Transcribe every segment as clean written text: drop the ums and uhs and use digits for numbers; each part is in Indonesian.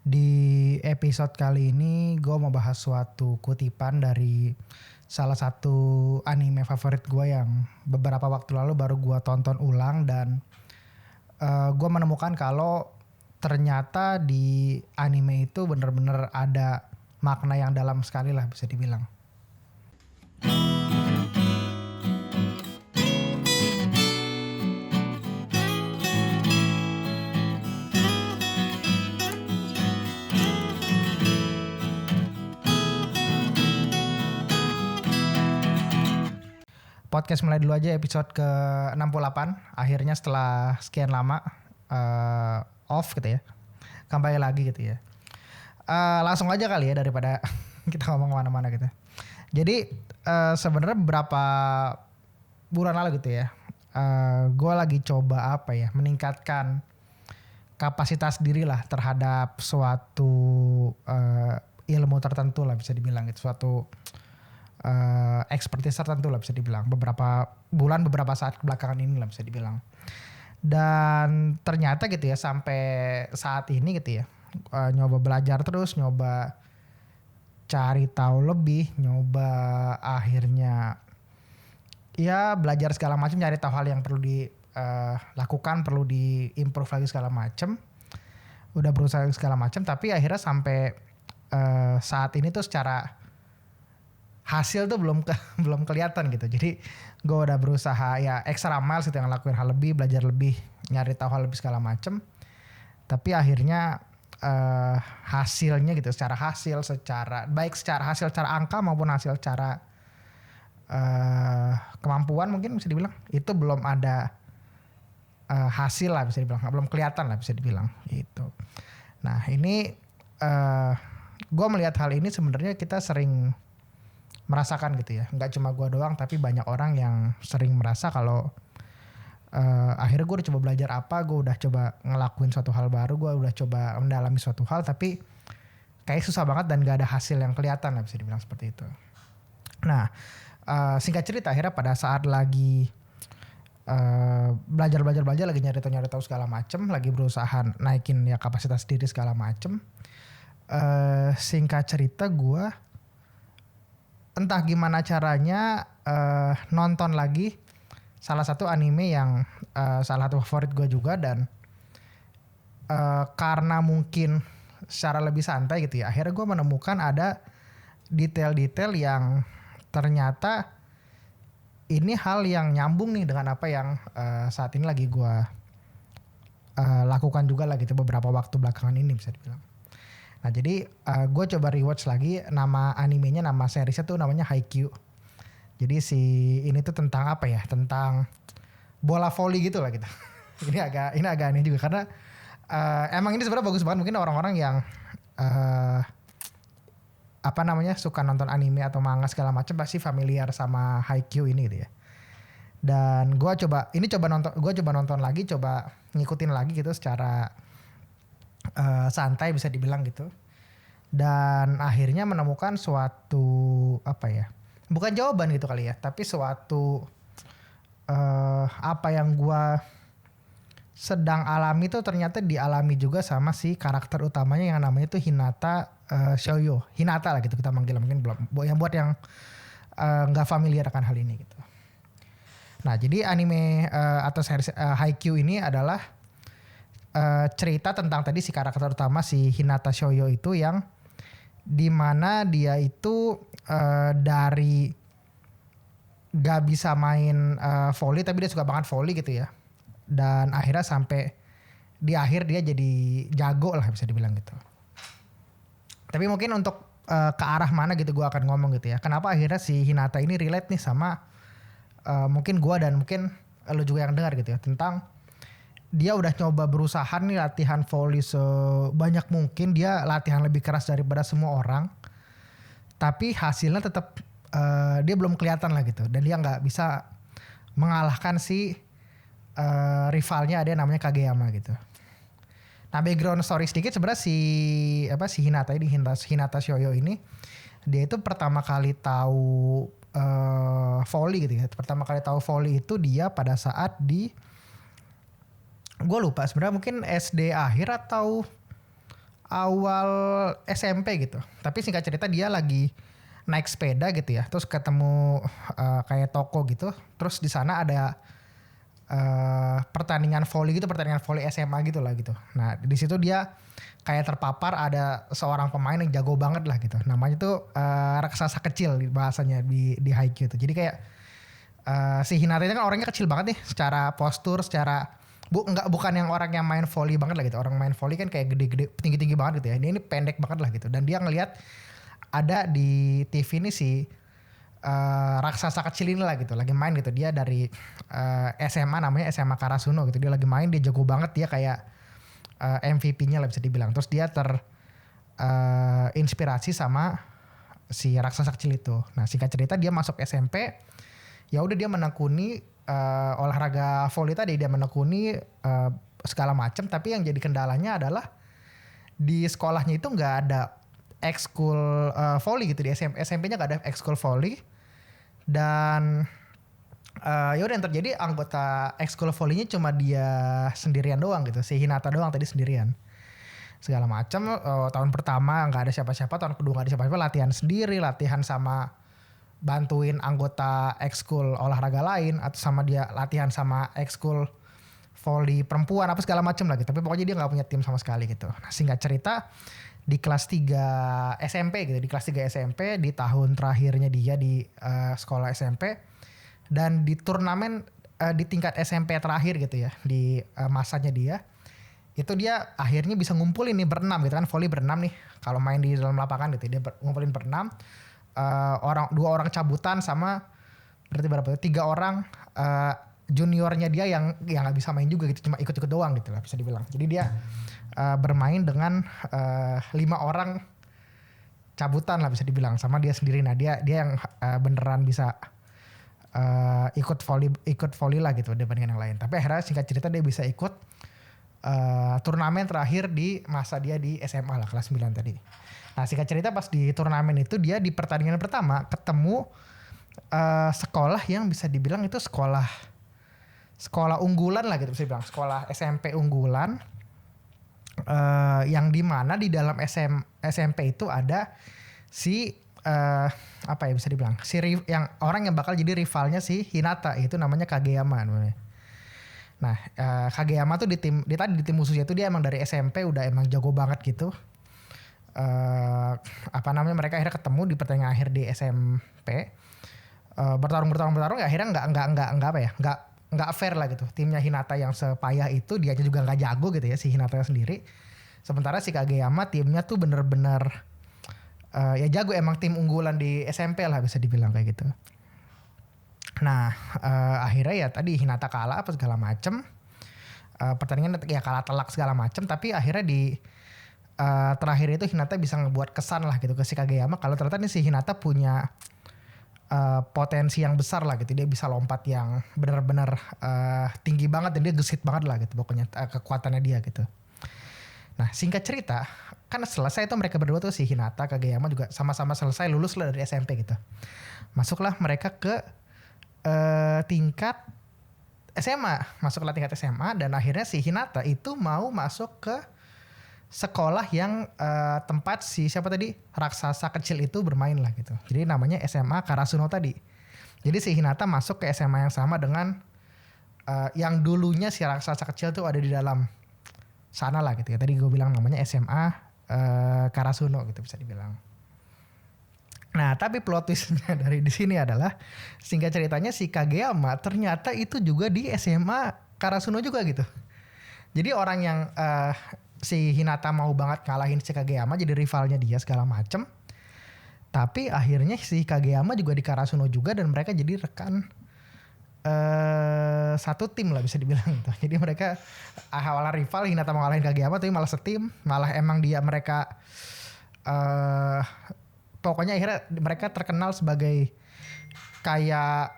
Di episode kali ini gue mau bahas suatu kutipan dari salah satu anime favorit gue yang beberapa waktu lalu baru gue tonton ulang dan gue menemukan kalau ternyata di anime itu bener-bener ada makna yang dalam sekali lah bisa dibilang. Podcast mulai dulu aja episode ke-68. Akhirnya setelah sekian lama off gitu ya. Kembali lagi gitu ya. Langsung aja kali ya daripada kita ngomong kemana-mana gitu. Jadi sebenarnya beberapa bulan lalu gitu ya. Gue lagi coba meningkatkan kapasitas diri lah terhadap suatu ilmu tertentu lah bisa dibilang gitu. Suatu expertise tertentu lah bisa dibilang beberapa saat belakangan ini lah bisa dibilang. Dan ternyata gitu ya sampai saat ini gitu ya nyoba belajar terus, nyoba cari tahu lebih, nyoba akhirnya ya belajar segala macam, nyari tahu hal yang perlu dilakukan, perlu diimprove lagi segala macam. Udah berusaha segala macam tapi akhirnya sampai saat ini tuh secara hasil tuh belum kelihatan gitu. Jadi gue udah berusaha ya extra miles gitu, yang lakuin hal lebih, belajar lebih, nyari tahu hal lebih segala macem. Tapi akhirnya hasilnya gitu, secara hasil secara angka maupun hasil secara kemampuan mungkin bisa dibilang itu belum ada hasil lah bisa dibilang, belum kelihatan lah bisa dibilang gitu. Nah ini gue melihat hal ini sebenarnya kita sering merasakan gitu ya, nggak cuma gue doang tapi banyak orang yang sering merasa kalau akhirnya gue udah coba belajar gue udah coba ngelakuin suatu hal baru, gue udah coba mendalami suatu hal tapi kayak susah banget dan gak ada hasil yang kelihatan lah bisa dibilang seperti itu. Nah singkat cerita akhirnya pada saat lagi belajar lagi nyari tahu segala macem, lagi berusaha naikin ya kapasitas diri segala macem, singkat cerita gue entah gimana caranya nonton lagi salah satu anime yang salah satu favorit gue juga, dan karena mungkin secara lebih santai gitu ya akhirnya gue menemukan ada detail-detail yang ternyata ini hal yang nyambung nih dengan apa yang saat ini lagi gue lakukan juga lah gitu beberapa waktu belakangan ini bisa dibilang. Nah jadi gue coba rewatch lagi, nama animenya, nama seriesnya tuh namanya Haikyuu. Jadi ini tuh tentang tentang bola voli gitu lah gitu. ini agak aneh juga karena emang ini sebenarnya bagus banget, mungkin orang-orang yang suka nonton anime atau manga segala macam pasti familiar sama Haikyuu ini gitu ya. Dan gue coba nonton lagi, coba ngikutin lagi gitu secara santai bisa dibilang gitu, dan akhirnya menemukan suatu bukan jawaban gitu kali ya, tapi suatu apa yang gua sedang alami itu ternyata dialami juga sama si karakter utamanya yang namanya itu Hinata Shoujo, Hinata lah gitu kita manggil, mungkin belum yang buat yang nggak familiar akan hal ini gitu. Nah jadi anime atau series Haikyuu ini adalah cerita tentang tadi si karakter utama si Hinata Shoujo itu, yang dimana dia itu dari gak bisa main volley tapi dia suka banget volley gitu ya, dan akhirnya sampai di akhir dia jadi jago lah bisa dibilang gitu. Tapi mungkin untuk ke arah mana gitu gue akan ngomong gitu ya, kenapa akhirnya si Hinata ini relate nih sama mungkin gue dan mungkin lo juga yang dengar gitu ya, tentang dia udah coba berusaha nih latihan volley sebanyak mungkin, dia latihan lebih keras daripada semua orang, tapi hasilnya tetap dia belum kelihatan lah gitu, dan dia nggak bisa mengalahkan si rivalnya, ada namanya Kageyama gitu. Nah background story sedikit, sebenarnya si Hinata Shoujo ini dia itu pertama kali tahu volley gitu ya. Pertama kali tahu volley itu dia pada saat gue lupa sebenarnya, mungkin SD akhir atau awal SMP gitu. Tapi singkat cerita dia lagi naik sepeda gitu ya. Terus ketemu kayak toko gitu. Terus di sana ada pertandingan volley SMA gitu lah gitu. Nah di situ dia kayak terpapar ada seorang pemain yang jago banget lah gitu. Namanya tuh raksasa kecil bahasanya di Haikyuu tuh. Jadi kayak si Hinata itu kan orangnya kecil banget nih secara postur, secara bukan yang orang yang main volley banget lah gitu. Orang main volley kan kayak gede-gede, tinggi-tinggi banget gitu ya. Ini pendek banget lah gitu. Dan dia ngelihat ada di TV ini si raksasa kecil ini lah gitu, lagi main gitu. Dia dari SMA namanya SMA Karasuno gitu. Dia lagi main, dia jago banget, dia kayak MVP-nya lah bisa dibilang. Terus dia inspirasi sama si raksasa kecil itu. Nah singkat cerita dia masuk SMP, ya udah dia menekuni olahraga volley tadi, dia menekuni segala macam. Tapi yang jadi kendalanya adalah di sekolahnya itu nggak ada ekskul volley gitu. Di SMP-nya nggak ada ekskul volley. Dan ya udah yang terjadi anggota ekskul volley-nya cuma dia sendirian doang gitu. Si Hinata doang tadi sendirian. Segala macam tahun pertama nggak ada siapa-siapa, tahun kedua nggak ada siapa-siapa, latihan sendiri, latihan sama bantuin anggota ekskul olahraga lain, atau sama dia latihan sama ekskul volley perempuan apa segala macam lah gitu. Tapi pokoknya dia nggak punya tim sama sekali gitu. Nah singkat cerita di kelas 3 SMP gitu, di kelas 3 SMP di tahun terakhirnya dia di sekolah SMP, dan di turnamen di tingkat SMP terakhir gitu ya, di masanya dia itu dia akhirnya bisa ngumpulin nih berenam gitu kan, volley berenam nih kalau main di dalam lapangan gitu, dia ngumpulin berenam, dua orang cabutan sama berarti berapa, 3 orang juniornya dia yang nggak bisa main juga gitu, cuma ikut-ikut doang gitu lah bisa dibilang. Jadi dia bermain dengan 5 orang cabutan lah bisa dibilang sama dia sendiri. Nah dia yang beneran bisa ikut volley lah gitu dibandingkan yang lain. Tapi akhirnya singkat cerita dia bisa ikut turnamen terakhir di masa dia di SMA lah, kelas 9 tadi. Nah singkat cerita pas di turnamen itu dia di pertandingan pertama ketemu sekolah yang bisa dibilang itu sekolah unggulan lah gitu bisa dibilang, sekolah SMP unggulan. Yang dimana di dalam SMP itu ada si apa ya bisa dibilang yang orang yang bakal jadi rivalnya si Hinata, itu namanya Kageyama namanya. Nah Kageyama tuh di tim musuhnya itu dia emang dari SMP udah emang jago banget gitu. Apa namanya, mereka akhirnya ketemu di pertandingan akhir di SMP, bertarung ya, akhirnya nggak fair lah gitu. Timnya Hinata yang sepayah itu dia juga nggak jago gitu ya, si Hinata sendiri. Sementara si Kageyama timnya tuh bener-bener ya jago, emang tim unggulan di SMP lah bisa dibilang kayak gitu. Nah akhirnya ya tadi Hinata kalah apa segala macem, pertandingan ya kalah telak segala macem. Tapi akhirnya di terakhir itu Hinata bisa ngebuat kesan lah gitu ke si Kageyama kalau ternyata nih si Hinata punya potensi yang besar lah gitu. Dia bisa lompat yang benar-benar tinggi banget dan dia gesit banget lah gitu pokoknya kekuatannya dia gitu. Nah singkat cerita kan selesai itu mereka berdua tuh si Hinata Kageyama juga sama-sama selesai lulus lah dari SMP gitu. Masuklah mereka ke tingkat SMA, masuklah tingkat SMA, dan akhirnya si Hinata itu mau masuk ke sekolah yang tempat si siapa tadi raksasa kecil itu bermain lah gitu. Jadi namanya SMA Karasuno tadi. Jadi si Hinata masuk ke SMA yang sama dengan yang dulunya si raksasa kecil tuh ada di dalam sana lah gitu ya. Tadi gue bilang namanya SMA Karasuno gitu bisa dibilang. Nah tapi plot twistnya dari di sini adalah singkat ceritanya si Kageyama ternyata itu juga di SMA Karasuno juga gitu. Jadi orang yang si Hinata mau banget ngalahin si Kageyama jadi rivalnya dia segala macem. Tapi akhirnya si Kageyama juga di Karasuno juga dan mereka jadi rekan satu tim lah bisa dibilang gitu. Jadi mereka awalnya rival, Hinata mau ngalahin Kageyama tapi malah setim. Malah emang mereka pokoknya akhirnya mereka terkenal sebagai kayak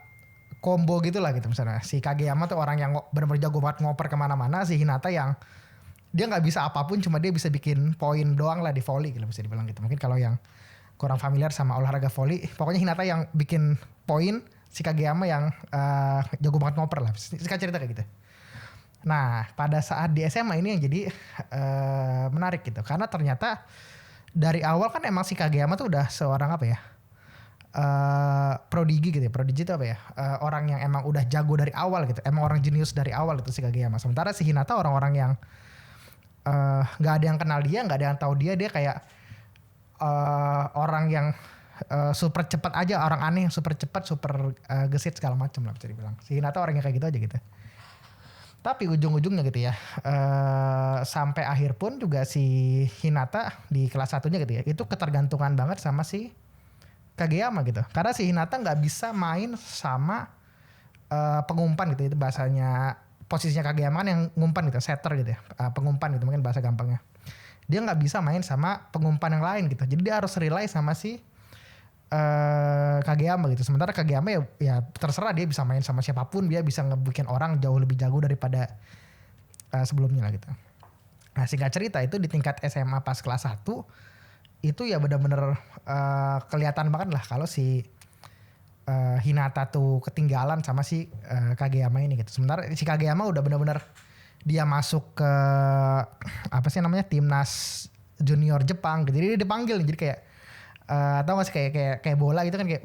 combo gitu lah gitu. Misalnya si Kageyama tuh orang yang benar-benar jago banget ngoper kemana-mana. Si Hinata yang dia nggak bisa apapun, cuma dia bisa bikin poin doang lah di volley gitu bisa dibilang gitu. Mungkin kalau yang kurang familiar sama olahraga volley, pokoknya Hinata yang bikin poin, si Kageyama yang jago banget ngoper lah. Singkat cerita kayak gitu. Nah, pada saat di SMA ini yang jadi menarik gitu. Karena ternyata dari awal kan emang si Kageyama tuh udah seorang apa ya? Prodigi gitu ya. Prodigi itu apa ya? Orang yang emang udah jago dari awal gitu. Emang orang jenius dari awal itu si Kageyama. Sementara si Hinata orang-orang yang nggak ada yang kenal dia, nggak ada yang tahu dia. Dia kayak orang yang super cepat aja, orang aneh yang super cepat, super gesit segala macam lah bisa dibilang. Si Hinata orang yang kayak gitu aja gitu. Tapi ujung-ujungnya gitu ya, sampai akhir pun juga si Hinata di kelas satunya gitu ya, itu ketergantungan banget sama si Kageyama gitu. Karena si Hinata nggak bisa main sama pengumpan gitu, itu bahasanya posisinya Kageyama kan yang ngumpan gitu, setter gitu ya, pengumpan gitu mungkin bahasa gampangnya. Dia nggak bisa main sama pengumpan yang lain gitu, jadi dia harus rely sama si Kageyama gitu. Sementara Kageyama ya terserah dia bisa main sama siapapun, dia bisa ngebikin orang jauh lebih jago daripada sebelumnya lah gitu. Nah singkat cerita itu di tingkat SMA pas kelas 1 itu ya benar-benar kelihatan banget lah kalau si Hinata tuh ketinggalan sama si Kageyama ini gitu. Sementara si Kageyama udah benar-benar dia masuk ke apa sih namanya timnas junior Jepang gitu. Jadi dia dipanggil nih, jadi kayak tau gak sih kayak bola gitu kan, kayak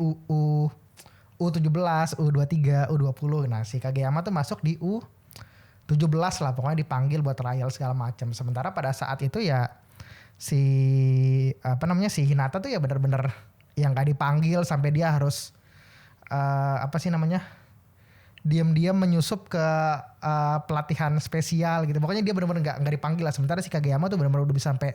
U17, U23, U20. Nah, si Kageyama tuh masuk di U17 lah, pokoknya dipanggil buat trial segala macam. Sementara pada saat itu ya si si Hinata tuh ya bener-bener yang gak dipanggil sampai dia harus diam-diam menyusup ke pelatihan spesial gitu. Pokoknya dia bener-bener nggak dipanggil lah. Sementara si Kageyama tuh bener-bener udah bisa sampai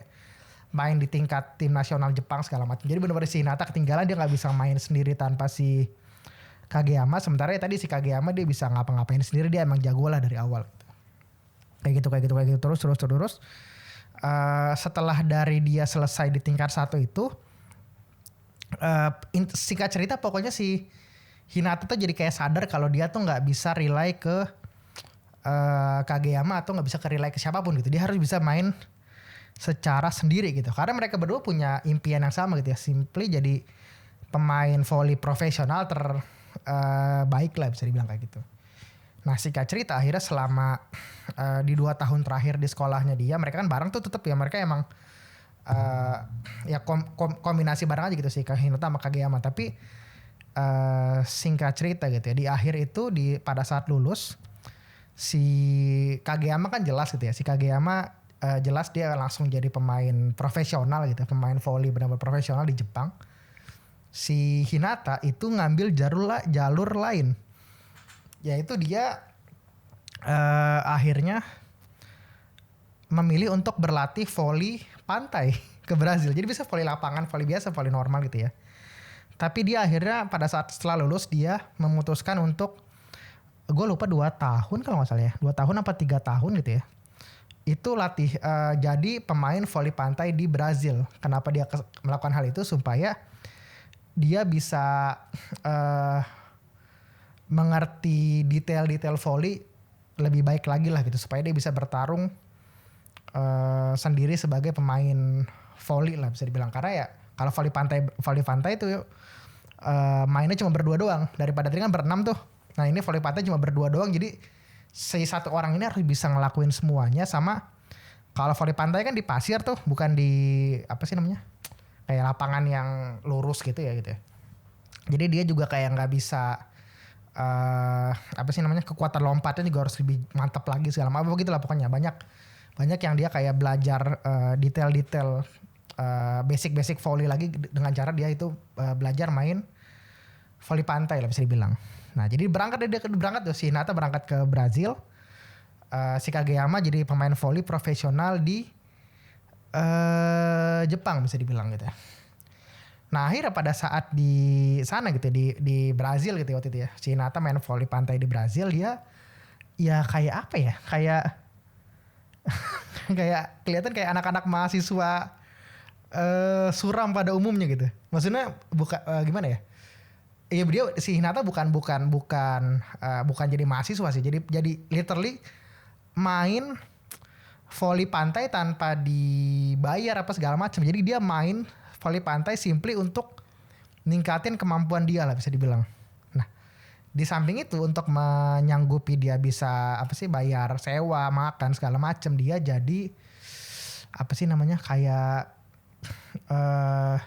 main di tingkat tim nasional Jepang segala macam. Jadi benar-benar si Hinata ketinggalan, dia nggak bisa main sendiri tanpa si Kageyama. Sementara ya tadi si Kageyama dia bisa ngapa-ngapain sendiri, dia emang jago lah dari awal. Kayak gitu terus. Setelah dari dia selesai di tingkat 1 itu, singkat cerita pokoknya si Hinata tuh jadi kayak sadar kalau dia tuh nggak bisa rely ke Kageyama atau nggak bisa ke rely ke siapapun gitu. Dia harus bisa main secara sendiri gitu. Karena mereka berdua punya impian yang sama gitu ya. Simply jadi pemain volley profesional terbaik lah bisa dibilang kayak gitu. Nah singkat cerita akhirnya selama di 2 tahun terakhir di sekolahnya dia, mereka kan bareng tuh tetep ya. Mereka emang ya kombinasi bareng aja gitu sih Hinata sama Kageyama. Tapi singkat cerita gitu ya, di akhir itu pada saat lulus si Kageyama kan jelas gitu ya. Si Kageyama jelas dia langsung jadi pemain profesional gitu, pemain volley benar-benar profesional di Jepang. Si Hinata itu ngambil jalur lain, yaitu dia akhirnya memilih untuk berlatih volley pantai ke Brazil. Jadi bisa volley lapangan, volley biasa, volley normal gitu ya. Tapi dia akhirnya pada saat setelah lulus dia memutuskan untuk, gue lupa 2 tahun kalau nggak salah ya, 2 tahun apa 3 tahun gitu ya, itu jadi pemain voli pantai di Brazil. Kenapa dia melakukan hal itu? Supaya dia bisa mengerti detail-detail voli lebih baik lagi lah gitu, supaya dia bisa bertarung sendiri sebagai pemain voli lah bisa dibilang. Karena ya kalau voli pantai itu mainnya cuma berdua doang, daripada tadi kan berenam tuh. Nah ini voli pantai cuma berdua doang, jadi si satu orang ini harus bisa ngelakuin semuanya. Sama kalau volley pantai kan di pasir tuh, bukan di kayak lapangan yang lurus gitu ya. Jadi dia juga kayak nggak bisa kekuatan lompatnya juga harus lebih mantap lagi segala macam begitu lah. Pokoknya banyak yang dia kayak belajar detail-detail basic volley lagi dengan cara dia itu belajar main volley pantai lah bisa dibilang. Nah jadi berangkat tuh si Hinata berangkat ke Brazil, si Kageyama jadi pemain volley profesional di Jepang bisa dibilang gitu ya. Nah akhirnya pada saat di sana gitu di Brazil gitu waktu itu ya, si Hinata main volley pantai di Brazil, dia ya kayak apa ya, kayak kayak kelihatan kayak anak-anak mahasiswa suram pada umumnya gitu. Maksudnya gimana ya? Iya dia si Hinata bukan jadi mahasiswa sih. Jadi literally main volley pantai tanpa dibayar apa segala macam. Jadi dia main volley pantai simply untuk ningkatin kemampuan dia lah bisa dibilang. Nah, Di samping itu untuk menyanggupi dia bisa apa sih bayar sewa, makan segala macem, dia jadi apa sih namanya kayak eh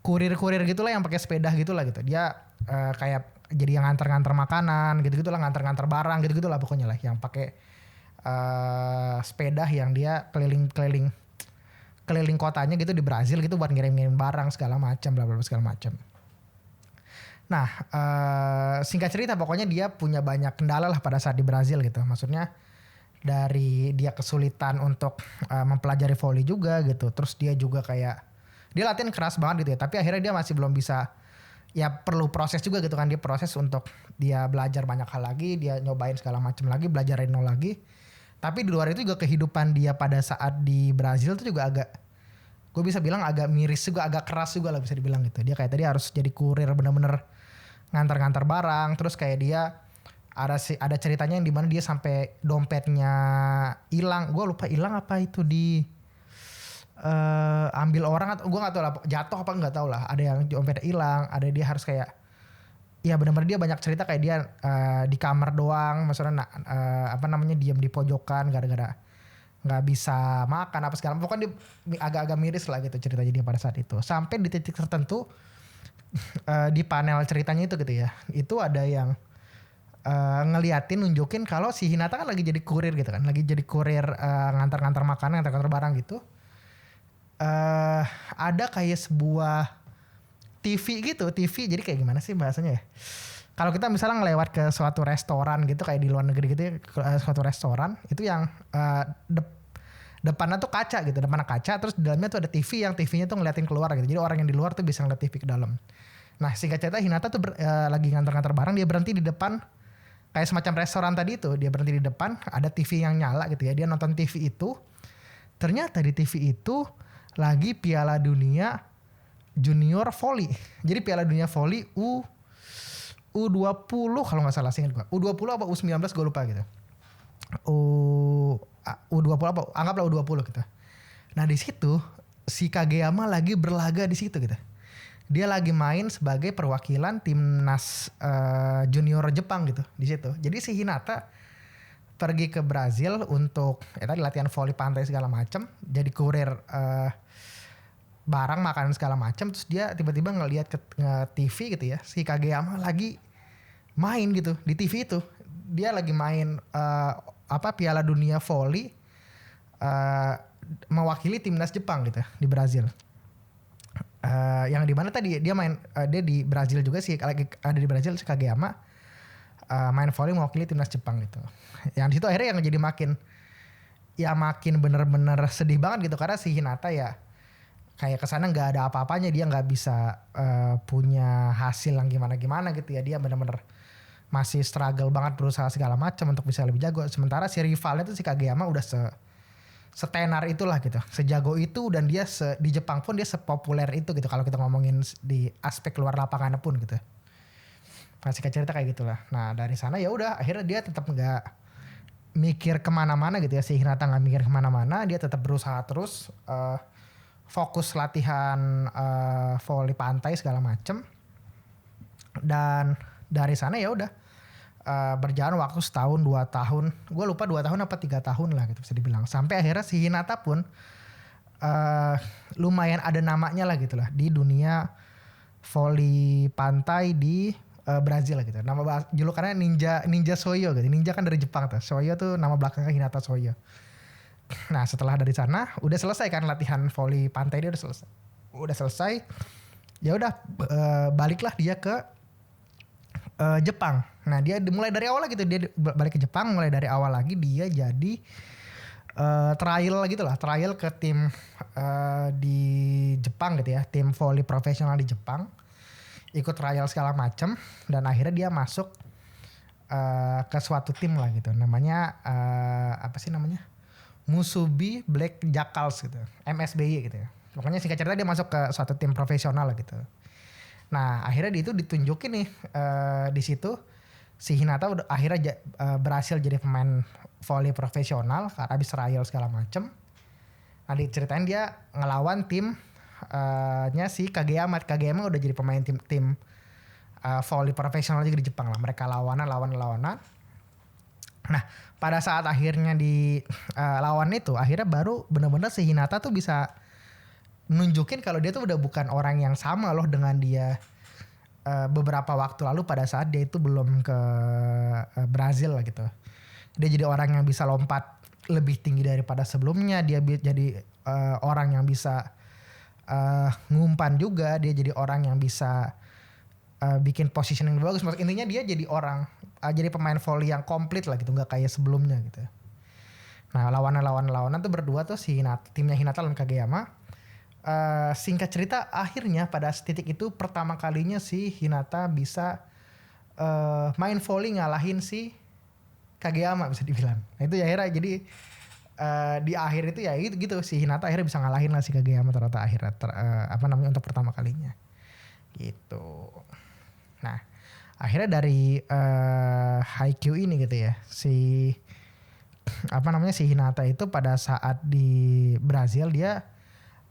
kurir-kurir gitulah yang pakai sepeda gitulah gitu. Dia kayak jadi yang nganter-nganter makanan gitu-gitulah, nganter-nganter barang gitu-gitulah pokoknya lah, yang pakai sepeda yang dia keliling-keliling keliling kotanya gitu di Brazil gitu buat ngirim-ngirim barang segala macam bla bla bla segala macam. Nah, singkat cerita pokoknya dia punya banyak kendala lah pada saat di Brazil gitu. Maksudnya dari dia kesulitan untuk mempelajari volley juga gitu. Terus dia juga kayak dia latihan keras banget gitu ya. Tapi akhirnya dia masih belum bisa, ya perlu proses juga gitu kan. Dia proses untuk dia belajar banyak hal lagi, dia nyobain segala macam lagi, belajar dari nol lagi. Tapi di luar itu juga kehidupan dia pada saat di Brazil itu juga agak, gue bisa bilang agak miris juga, agak keras juga lah bisa dibilang gitu. Dia kayak tadi harus jadi kurir bener-bener ngantar-ngantar barang. Terus kayak dia ada ceritanya yang dimana dia sampai dompetnya hilang. Gue lupa hilang apa itu di ambil orang atau gue nggak tahu lah, jatuh apa nggak tahu lah. Ada yang dompetnya hilang, ada dia harus kayak, ya benar-benar dia banyak cerita kayak dia di kamar doang, maksudnya apa namanya diam di pojokan gara-gara nggak bisa makan apa segala. Pokoknya dia agak-agak miris lah gitu ceritanya dia pada saat itu. Sampai di titik tertentu di panel ceritanya itu gitu ya, itu ada yang ngeliatin nunjukin kalau si Hinata kan lagi jadi kurir gitu kan, lagi jadi kurir ngantar-ngantar makanan, ngantar-ngantar barang gitu. Ada kayak sebuah TV gitu, TV jadi kayak gimana sih bahasanya ya? Kalau kita misalnya ngelewat ke suatu restoran gitu kayak di luar negeri gitu ya, suatu restoran itu yang depannya tuh kaca gitu, depannya kaca, terus di dalamnya tuh ada TV yang TV-nya tuh ngeliatin keluar gitu. Jadi orang yang di luar tuh bisa ngeliat TV ke dalam. Nah singkat cerita Hinata tuh lagi ngantar-ngantar barang, dia berhenti di depan kayak semacam restoran tadi itu, dia berhenti di depan, ada TV yang nyala gitu ya, dia nonton TV itu, ternyata di TV itu lagi Piala Dunia Junior Volley. Jadi Piala Dunia Volley U20 kalau nggak salah, singkat gue. U20 apa U19 gue lupa gitu. U20 apa? Anggaplah U20 gitu. Nah di situ si Kageyama lagi berlaga di situ gitu. Dia lagi main sebagai perwakilan timnas junior Jepang gitu di situ. Jadi si Hinata pergi ke Brazil untuk tadi latihan volley pantai segala macam, jadi kurir barang makanan segala macam. Terus dia tiba-tiba ngelihat ke TV gitu ya, si Kageyama lagi main gitu di TV itu. Dia lagi main Piala Dunia Volley mewakili timnas Jepang gitu di Brazil. Yang dimana tadi dia main dia di Brazil juga sih, lagi ada di Brazil si Kageyama main volley mewakili timnas Jepang gitu. Yang di situ akhirnya yang jadi makin bener-bener sedih banget gitu, karena si Hinata ya kayak kesana nggak ada apa-apanya, dia nggak bisa punya hasil yang gimana-gimana gitu ya. Dia bener-bener masih struggle banget, berusaha segala macam untuk bisa lebih jago. Sementara si rivalnya tuh si Kageyama udah setenar itulah gitu, sejago itu, dan dia di Jepang pun dia sepopuler itu gitu kalau kita ngomongin di aspek luar lapangan pun gitu. Masih cerita kayak gitulah. Nah dari sana ya udah akhirnya dia tetap nggak mikir kemana-mana gitu ya, si Hinata nggak mikir kemana-mana, dia tetap berusaha terus fokus latihan volley pantai segala macem. Dan dari sana ya udah berjalan waktu setahun 2 tahun, gue lupa 2 tahun apa 3 tahun lah gitu bisa dibilang, sampai akhirnya si Hinata pun lumayan ada namanya lah gitu lah di dunia volley pantai di Brazil lah gitu. Nama julukannya Ninja Soyo gitu. Ninja kan dari Jepang tuh, Soyo tuh nama belakangnya Hinata Soyo. Nah setelah dari sana udah selesai kan latihan volley pantai, dia udah selesai. Ya udah baliklah dia ke Jepang. Nah dia mulai dari awal gitu, dia balik ke Jepang mulai dari awal lagi. Dia jadi trial gitu lah, trial ke tim di Jepang gitu ya, tim volley profesional di Jepang, ikut trial segala macem, dan akhirnya dia masuk ke suatu tim lah gitu, namanya apa sih namanya, Musubi Black Jackals gitu, MSBY gitu ya. Pokoknya singkat cerita dia masuk ke suatu tim profesional lah gitu. Nah akhirnya itu ditunjukin nih di situ si Hinata udah akhirnya berhasil jadi pemain volley profesional karena habis trial segala macem. Nah diceritain dia ngelawan tim nya si Kageyama udah jadi pemain tim volley profesional juga di Jepang lah. Mereka lawanan. Nah pada saat akhirnya di lawan itu akhirnya baru benar-benar si Hinata tuh bisa nunjukin kalau dia tuh udah bukan orang yang sama loh dengan dia beberapa waktu lalu pada saat dia itu belum ke Brazil lah gitu. Dia jadi orang yang bisa lompat lebih tinggi daripada sebelumnya. Dia jadi orang yang bisa ngumpan juga. Dia jadi orang yang bisa bikin positioning bagus. Maksudnya intinya dia jadi orang jadi pemain volley yang komplit lah gitu, nggak kayak sebelumnya gitu. Nah lawanan tuh berdua tuh si timnya Hinata lawan Kageyama. Singkat cerita akhirnya pada titik itu pertama kalinya si Hinata bisa main volley ngalahin si Kageyama bisa dibilang. Nah itu ya akhirnya jadi di akhir itu ya gitu si Hinata akhirnya bisa ngalahin lah si Kageyama ternyata akhirnya untuk pertama kalinya gitu. Nah akhirnya dari Haikyuu ini gitu ya si Hinata itu pada saat di Brazil dia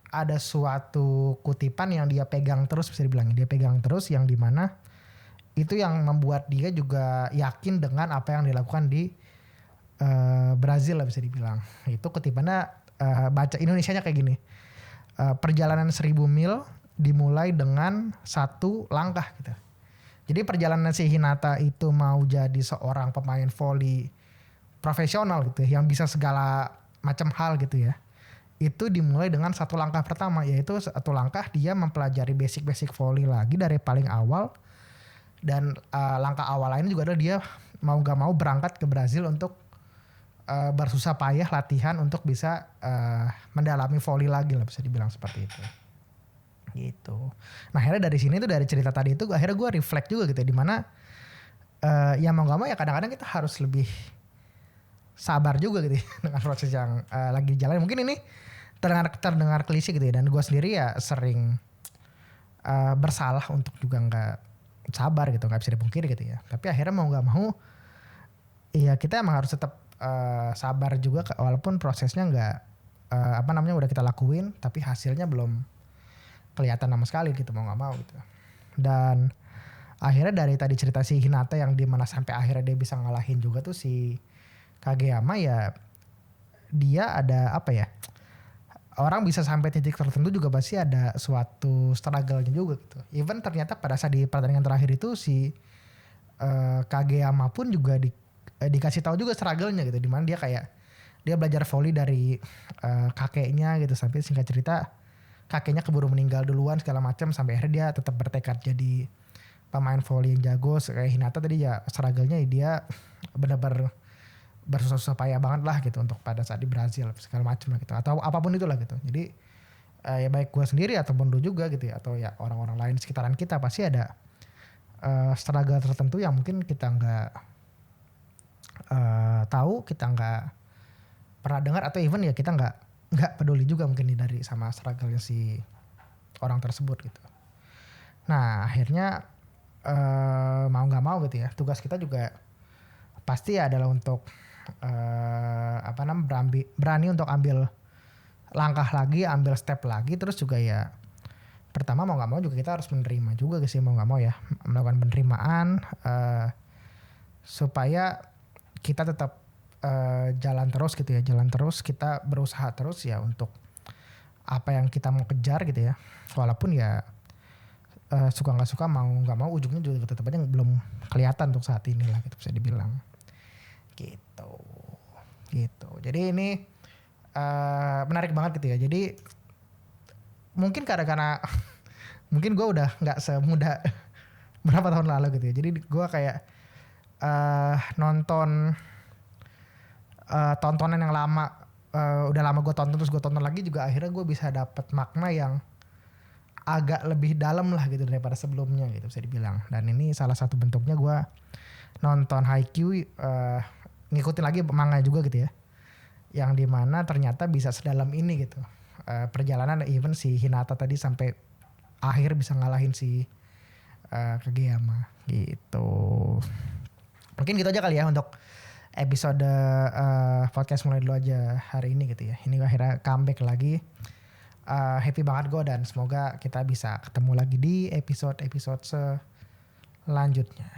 ada suatu kutipan yang dia pegang terus bisa dibilang. Dia pegang terus yang dimana itu yang membuat dia juga yakin dengan apa yang dilakukan di Brazil lah bisa dibilang. Itu kutipannya baca Indonesianya kayak gini. Perjalanan 1000 mil dimulai dengan satu langkah gitu. Jadi perjalanan si Hinata itu mau jadi seorang pemain volley profesional gitu ya, yang bisa segala macam hal gitu ya. Itu dimulai dengan satu langkah pertama, yaitu satu langkah dia mempelajari basic volley lagi dari paling awal. Dan langkah awal lain juga adalah dia mau gak mau berangkat ke Brazil untuk bersusah payah latihan untuk bisa mendalami volley lagi lah bisa dibilang seperti itu gitu. Nah akhirnya dari sini tuh dari cerita tadi itu akhirnya gue reflect juga gitu ya, dimana ya mau gak mau ya kadang-kadang kita harus lebih sabar juga gitu ya, dengan proses yang lagi jalan. Mungkin ini terdengar klise gitu ya, dan gue sendiri ya sering bersalah untuk juga nggak sabar gitu, nggak bisa dipungkiri gitu ya. Tapi akhirnya mau nggak mau ya kita emang harus tetap sabar juga walaupun prosesnya nggak udah kita lakuin tapi hasilnya belum kelihatan sama sekali gitu, mau nggak mau gitu. Dan akhirnya dari tadi cerita si Hinata yang dimana sampai akhirnya dia bisa ngalahin juga tuh si Kageyama, ya dia ada orang bisa sampai titik tertentu juga pasti ada suatu struggle-nya juga gitu. Even ternyata pada saat di pertandingan terakhir itu si Kageyama pun juga dikasih tahu juga struggle-nya gitu, dimana dia belajar volley dari kakeknya gitu, sampai singkat cerita kakeknya keburu meninggal duluan segala macam, sampai akhirnya dia tetap bertekad jadi pemain volley yang jago. Kayak Hinata tadi ya struggle-nya dia benar-benar bersusah payah banget lah gitu untuk pada saat di Brazil segala macam lah gitu, atau apapun itulah gitu. Jadi ya baik gue sendiri ataupun lu juga gitu ya, atau ya orang-orang lain sekitaran kita pasti ada struggle tertentu yang mungkin kita nggak tahu, kita nggak pernah dengar, atau even ya kita nggak peduli juga mungkin dari sama struggle-nya si orang tersebut gitu. Nah akhirnya mau nggak mau gitu ya, tugas kita juga pasti adalah untuk berani untuk ambil langkah lagi, ambil step lagi. Terus juga ya pertama mau nggak mau juga kita harus menerima juga sih, mau nggak mau ya melakukan penerimaan supaya kita tetap jalan terus gitu ya, jalan terus, kita berusaha terus ya untuk apa yang kita mau kejar gitu ya. Walaupun ya suka nggak suka, mau nggak mau ujungnya juga tetap aja belum kelihatan untuk saat ini lah gitu bisa dibilang gitu. Jadi ini menarik banget gitu ya. Jadi mungkin karena mungkin gue udah nggak semuda berapa tahun lalu gitu ya. Jadi gue kayak nonton tontonan yang lama, udah lama gue tonton terus gue tonton lagi juga, akhirnya gue bisa dapet makna yang agak lebih dalam lah gitu daripada sebelumnya gitu bisa dibilang. Dan ini salah satu bentuknya gue nonton Haikyuu, ngikutin lagi manga juga gitu ya, yang dimana ternyata bisa sedalam ini gitu perjalanan, even si Hinata tadi sampai akhir bisa ngalahin si Kageyama gitu. Mungkin gitu aja kali ya untuk episode podcast mulai dulu aja hari ini gitu ya. Ini akhirnya comeback lagi. Happy banget gue, dan semoga kita bisa ketemu lagi di episode Lanjutnya.